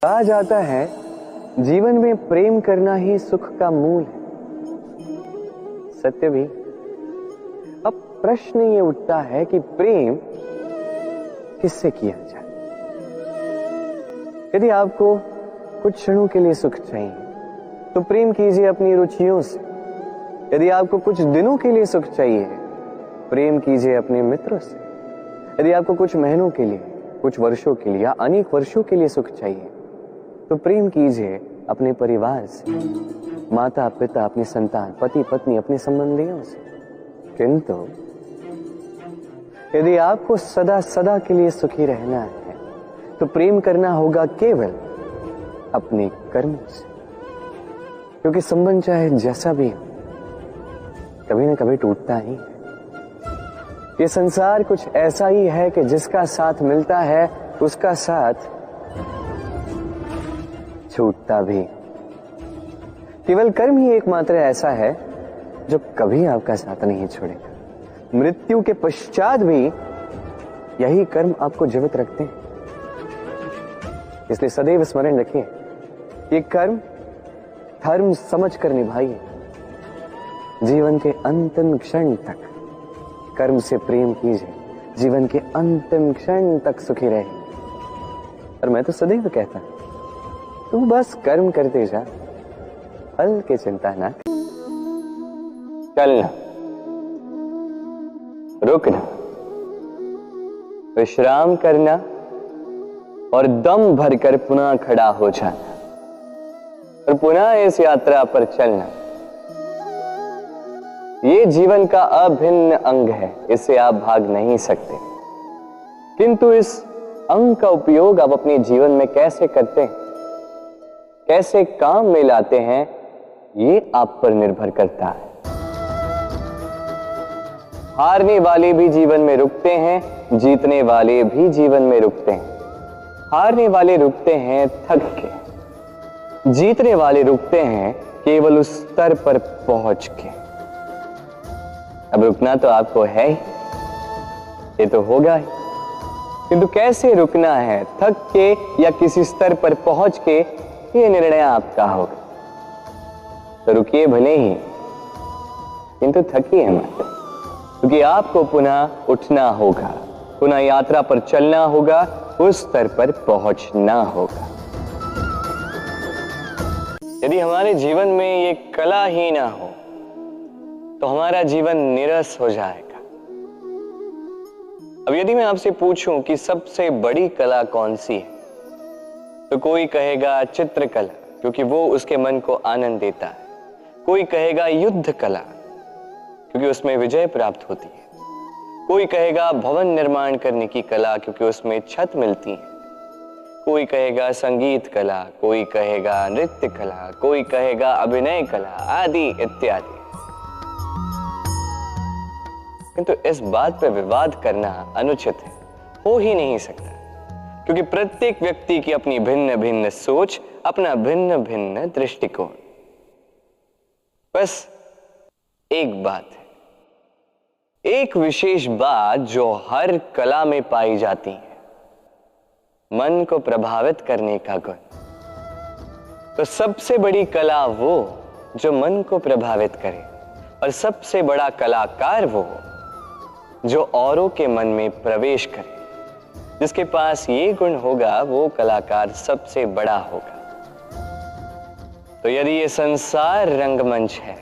कहा जाता है जीवन में प्रेम करना ही सुख का मूल है। सत्य भी। अब प्रश्न ये उठता है कि प्रेम किससे किया जाए। यदि आपको कुछ क्षणों के लिए सुख चाहिए तो प्रेम कीजिए अपनी रुचियों से। यदि आपको कुछ दिनों के लिए सुख चाहिए प्रेम कीजिए अपने मित्रों से। यदि आपको कुछ महीनों के लिए, कुछ वर्षों के लिए या अनेक वर्षों के लिए सुख चाहिए तो प्रेम कीजिए अपने परिवार से, माता पिता, अपनी संतान, पति पत्नी, अपने संबंधियों से। किंतु यदि आपको सदा सदा के लिए सुखी रहना है तो प्रेम करना होगा केवल अपने कर्मों से, क्योंकि संबंध चाहे जैसा भी हो कभी ना कभी टूटता ही है। ये संसार कुछ ऐसा ही है कि जिसका साथ मिलता है उसका साथ छूटता भी। केवल कर्म ही एकमात्र ऐसा है जो कभी आपका साथ नहीं छोड़ेगा। मृत्यु के पश्चात भी यही कर्म आपको जीवित रखते हैं। इसलिए सदैव स्मरण रखिए, ये कर्म धर्म समझकर निभाइए। जीवन के अंतिम क्षण तक कर्म से प्रेम कीजिए, जीवन के अंतिम क्षण तक सुखी रहिए। और मैं तो सदैव कहता हूं, तू बस कर्म करते जा, फल की चिंता ना कर। चलना, रुकना, विश्राम करना और दम भरकर पुनः खड़ा हो जाना और पुनः इस यात्रा पर चलना। ये जीवन का अभिन्न अंग है, इससे आप भाग नहीं सकते। किंतु इस अंग का उपयोग आप अपने जीवन में कैसे करते हैं, कैसे काम में लाते हैं, ये आप पर निर्भर करता है। हारने वाले भी जीवन में रुकते हैं, जीतने वाले भी जीवन में रुकते हैं। हारने वाले रुकते हैं थक के, जीतने वाले रुकते हैं केवल उस स्तर पर पहुंच के। अब रुकना तो आपको है ही, ये तो होगा ही, किंतु कैसे रुकना है, थक के या किसी स्तर पर पहुंच के, ये निर्णय आपका होगा। तो रुकिए भले ही, किंतु थकिए मत, क्योंकि आपको पुनः उठना होगा, पुनः यात्रा पर चलना होगा, उस स्तर पर पहुंचना होगा। यदि हमारे जीवन में ये कला ही ना हो तो हमारा जीवन निरस हो जाएगा। अब यदि मैं आपसे पूछूं कि सबसे बड़ी कला कौन सी है, तो कोई कहेगा चित्रकला, क्योंकि वो उसके मन को आनंद देता है। कोई कहेगा युद्ध कला, क्योंकि उसमें विजय प्राप्त होती है। कोई कहेगा भवन निर्माण करने की कला, क्योंकि उसमें छत मिलती है। कोई कहेगा संगीत कला, कोई कहेगा नृत्य कला, कोई कहेगा अभिनय कला आदि इत्यादि। किंतु इस बात पर विवाद करना अनुचित है, हो ही नहीं सकता, क्योंकि प्रत्येक व्यक्ति की अपनी भिन्न भिन्न सोच, अपना भिन्न भिन्न दृष्टिकोण। बस एक बात है, एक विशेष बात जो हर कला में पाई जाती है, मन को प्रभावित करने का गुण। तो सबसे बड़ी कला वो जो मन को प्रभावित करे, और सबसे बड़ा कलाकार वो जो औरों के मन में प्रवेश करे। जिसके पास ये गुण होगा वो कलाकार सबसे बड़ा होगा। तो यदि ये संसार रंगमंच है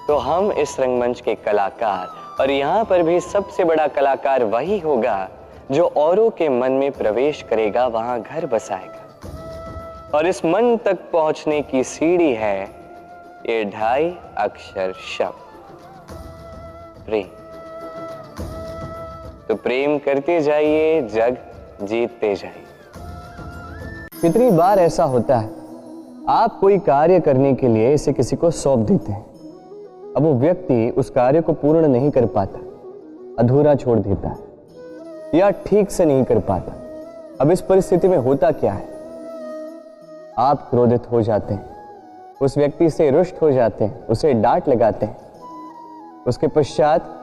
तो हम इस रंगमंच के कलाकार, और यहां पर भी सबसे बड़ा कलाकार वही होगा जो औरों के मन में प्रवेश करेगा, वहां घर बसाएगा। और इस मन तक पहुंचने की सीढ़ी है ये 2.5 अक्षर शब्द, प्रेम। तो प्रेम करते जाइए, जग जीतते जाइए। कितनी बार ऐसा होता है, आप कोई कार्य करने के लिए इसे किसी को सौंप देते हैं, अब वो व्यक्ति उस कार्य को पूर्ण नहीं कर पाता, अधूरा छोड़ देता है या ठीक से नहीं कर पाता। अब इस परिस्थिति में होता क्या है, आप क्रोधित हो जाते हैं, उस व्यक्ति से रुष्ट हो जाते हैं, उसे डांट लगाते हैं। उसके पश्चात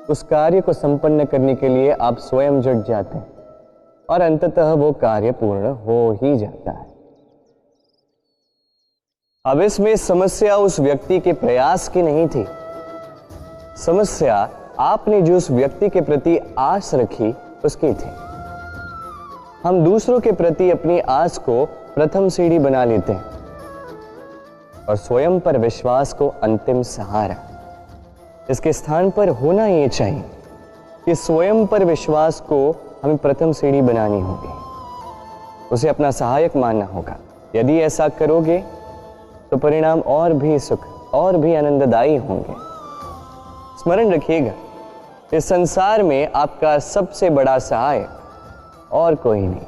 उस कार्य को संपन्न करने के लिए आप स्वयं जुट जाते हैं, और अंततः वो कार्य पूर्ण हो ही जाता है। अब इसमें समस्या उस व्यक्ति के प्रयास की नहीं थी, समस्या आपने जो उस व्यक्ति के प्रति आस रखी उसकी थी। हम दूसरों के प्रति अपनी आस को प्रथम सीढ़ी बना लेते हैं और स्वयं पर विश्वास को अंतिम सहारा। इसके स्थान पर होना ये चाहिए कि स्वयं पर विश्वास को हमें प्रथम सीढ़ी बनानी होगी, उसे अपना सहायक मानना होगा। यदि ऐसा करोगे तो परिणाम और भी सुख और भी आनंददायी होंगे। स्मरण रखिएगा, इस संसार में आपका सबसे बड़ा सहायक और कोई नहीं।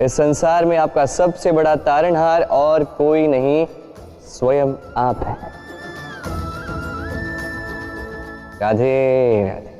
इस संसार में आपका सबसे बड़ा तारणहार और कोई नहीं, स्वयं आप हैं। राधे राधे।